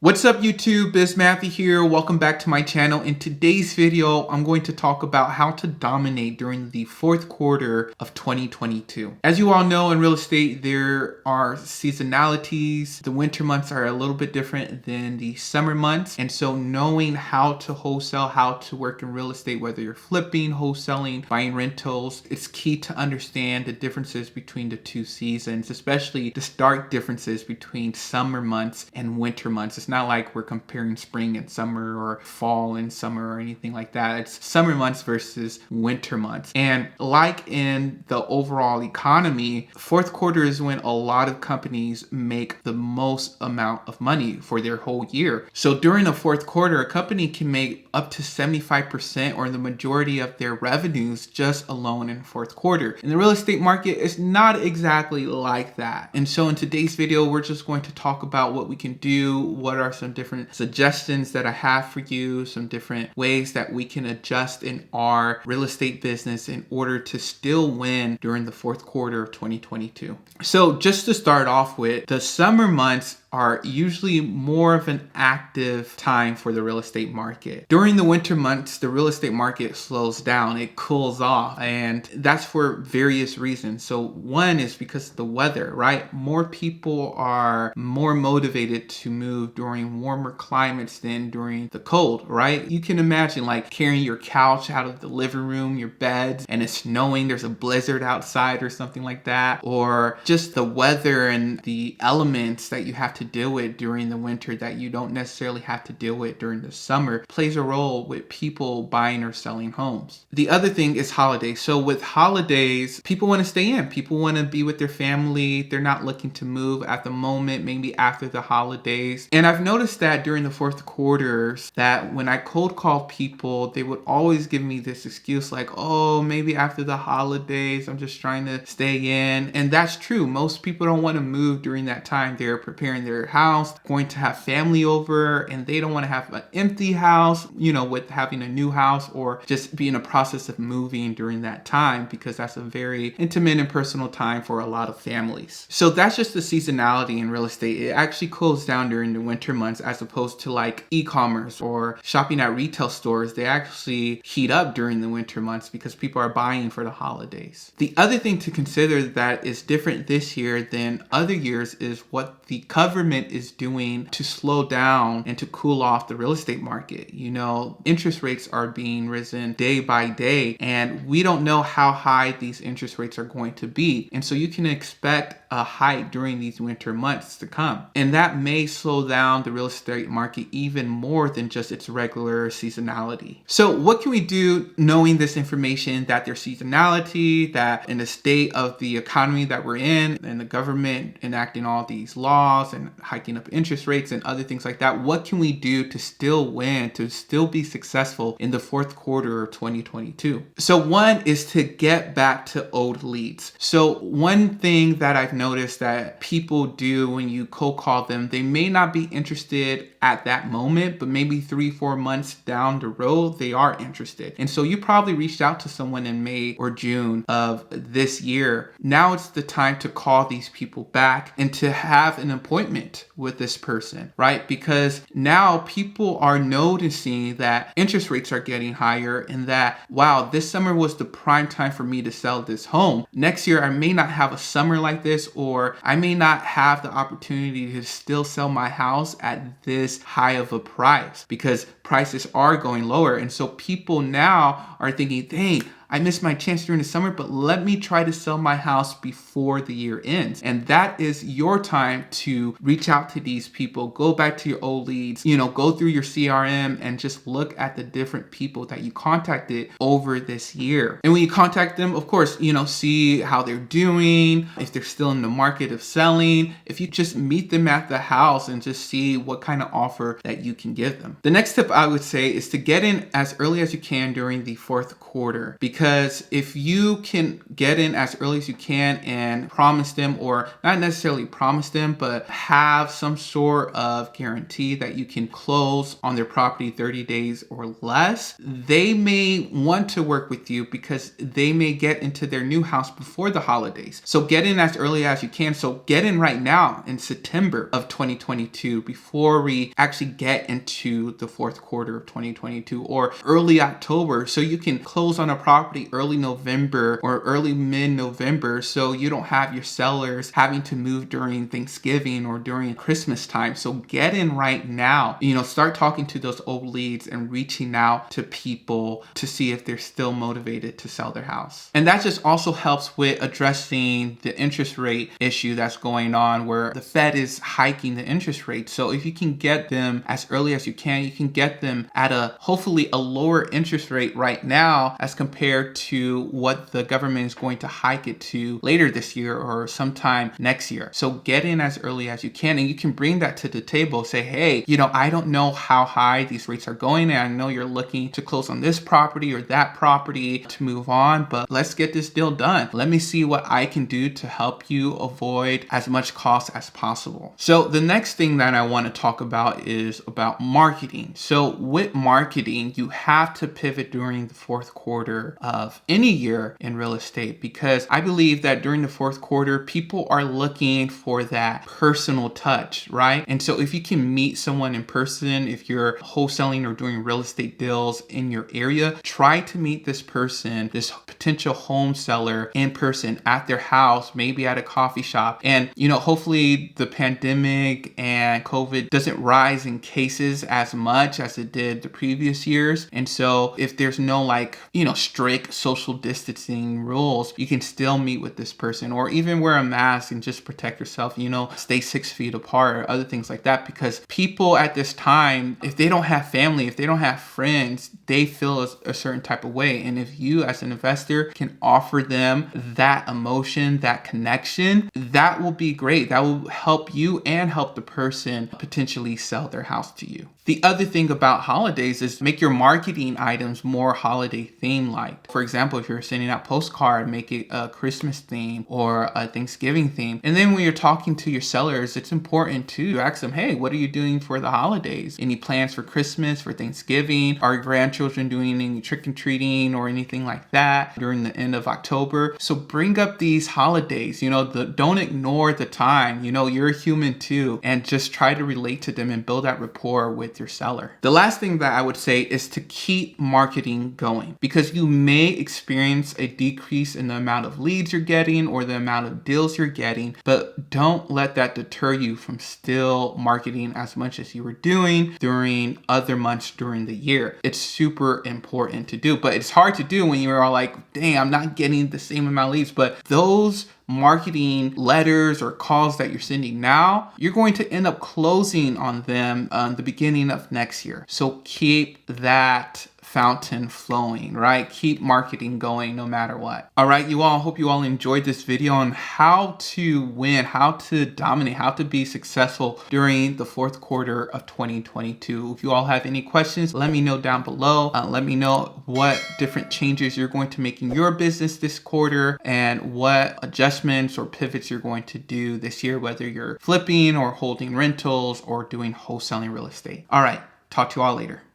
What's up YouTube, Biz Matthew here. Welcome back to my channel. In today's video, I'm going to talk about how to dominate during the fourth quarter of 2022. As you all know, in real estate, there are seasonalities. The winter months are a little bit different than the summer months. And so knowing how to wholesale, how to work in real estate, whether you're flipping, wholesaling, buying rentals, it's key to understand the differences between the two seasons, especially the stark differences between summer months and winter months. It's not like we're comparing spring and summer or fall and summer or anything like that. It's summer months versus winter months. And like in the overall economy, fourth quarter is when a lot of companies make the most amount of money for their whole year. So during the fourth quarter, a company can make up to 75% or the majority of their revenues just alone in fourth quarter. In the real estate market, it's not exactly like that. And so in today's video, we're just going to talk about what we can do, what are some different suggestions that I have for you, some different ways that we can adjust in our real estate business in order to still win during the fourth quarter of 2022. So just to start off with, the summer months are usually more of an active time for the real estate market. During the winter months, the real estate market slows down, it cools off, and that's for various reasons. So one is because of the weather, right? More people are more motivated to move during warmer climates than during the cold, right? You can imagine like carrying your couch out of the living room, your beds, and it's snowing, there's a blizzard outside or something like that, or just the weather and the elements that you have to deal with during the winter that you don't necessarily have to deal with during the summer plays a role with people buying or selling homes. The other thing is holidays. So with holidays, people want to stay in. People want to be with their family. They're not looking to move at the moment, maybe after the holidays. And I've noticed that during the fourth quarters that when I cold call people, they would always give me this excuse like, oh, maybe after the holidays, I'm just trying to stay in. And that's true. Most people don't want to move during that time. They're preparing their house, going to have family over, and they don't want to have an empty house, with having a new house or just be in a process of moving during that time, because that's a very intimate and personal time for a lot of families. So that's just the seasonality in real estate. It actually cools down during the winter months as opposed to like e-commerce or shopping at retail stores. They actually heat up during the winter months because people are buying for the holidays. The other thing to consider that is different this year than other years is what the government is doing to slow down and to cool off the real estate market. Interest rates are being risen day by day, and we don't know how high these interest rates are going to be. And so you can expect a hike during these winter months to come. And that may slow down the real estate market even more than just its regular seasonality. So what can we do knowing this information, that there's seasonality, that in the state of the economy that we're in and the government enacting all these laws and hiking up interest rates and other things like that, what can we do to still win, to still be successful in the fourth quarter of 2022? So one is to get back to old leads. So one thing that I've noticed that people do when you cold call them, they may not be interested at that moment, but maybe 3-4 months down the road, they are interested. And so you probably reached out to someone in May or June of this year. Now it's the time to call these people back and to have an appointment with this person, right? Because now people are noticing that interest rates are getting higher and that, wow, this summer was the prime time for me to sell this home. Next year, I may not have a summer like this, or I may not have the opportunity to still sell my house at this high of a price because prices are going lower. And so people now are thinking, dang, I missed my chance during the summer, but let me try to sell my house before the year ends. And that is your time to reach out to these people, go back to your old leads, go through your CRM and just look at the different people that you contacted over this year. And when you contact them, of course, see how they're doing, if they're still in the market of selling, if you just meet them at the house and just see what kind of offer that you can give them. The next tip I would say is to get in as early as you can during the fourth quarter, because because if you can get in as early as you can and promise them, or not necessarily promise them, but have some sort of guarantee that you can close on their property 30 days or less, they may want to work with you because they may get into their new house before the holidays. So get in as early as you can. So get in right now in September of 2022 before we actually get into the fourth quarter of 2022, or early October, so you can close on a property early November or early mid-November, so you don't have your sellers having to move during Thanksgiving or during Christmas time. So get in right now. Start talking to those old leads and reaching out to people to see if they're still motivated to sell their house. And that just also helps with addressing the interest rate issue that's going on, where the Fed is hiking the interest rate. So if you can get them as early as you can get them at hopefully a lower interest rate right now as compared to what the government is going to hike it to later this year or sometime next year. So get in as early as you can, and you can bring that to the table. Say, hey, I don't know how high these rates are going, and I know you're looking to close on this property or that property to move on, but let's get this deal done. Let me see what I can do to help you avoid as much cost as possible. So the next thing that I want to talk about is about marketing. So with marketing, you have to pivot during the fourth quarter of any year in real estate, because I believe that during the fourth quarter, people are looking for that personal touch, right? And so if you can meet someone in person, if you're wholesaling or doing real estate deals in your area, try to meet this person, this potential home seller, in person at their house, maybe at a coffee shop. And, hopefully the pandemic and COVID doesn't rise in cases as much as it did the previous years. And so if there's no strict social distancing rules, you can still meet with this person, or even wear a mask and just protect yourself, stay 6 feet apart or other things like that, because people at this time, if they don't have family, if they don't have friends, they feel a certain type of way. And if you as an investor can offer them that emotion, that connection, that will be great. That will help you and help the person potentially sell their house to you. The other thing about holidays is make your marketing items more holiday theme like. For example, if you're sending out postcard, make it a Christmas theme or a Thanksgiving theme. And then when you're talking to your sellers, it's important to ask them, hey, what are you doing for the holidays? Any plans for Christmas, for Thanksgiving? Are your grandchildren doing any trick-or-treating or anything like that during the end of October? So bring up these holidays, don't ignore the time. You're a human too, and just try to relate to them and build that rapport with your seller. The last thing that I would say is to keep marketing going, because you may experience a decrease in the amount of leads you're getting or the amount of deals you're getting, but don't let that deter you from still marketing as much as you were doing during other months during the year. It's super important to do, but it's hard to do when you're all like, dang, I'm not getting the same amount of leads. But those marketing letters or calls that you're sending now, you're going to end up closing on them the beginning of next year. So keep that fountain flowing, right? Keep marketing going no matter what. All right, you all, hope you all enjoyed this video on how to win, how to dominate, how to be successful during the fourth quarter of 2022. If you all have any questions, let me know down below. Let me know what different changes you're going to make in your business this quarter and what adjustments or pivots you're going to do this year, whether you're flipping or holding rentals or doing wholesaling real estate. All right, talk to you all later.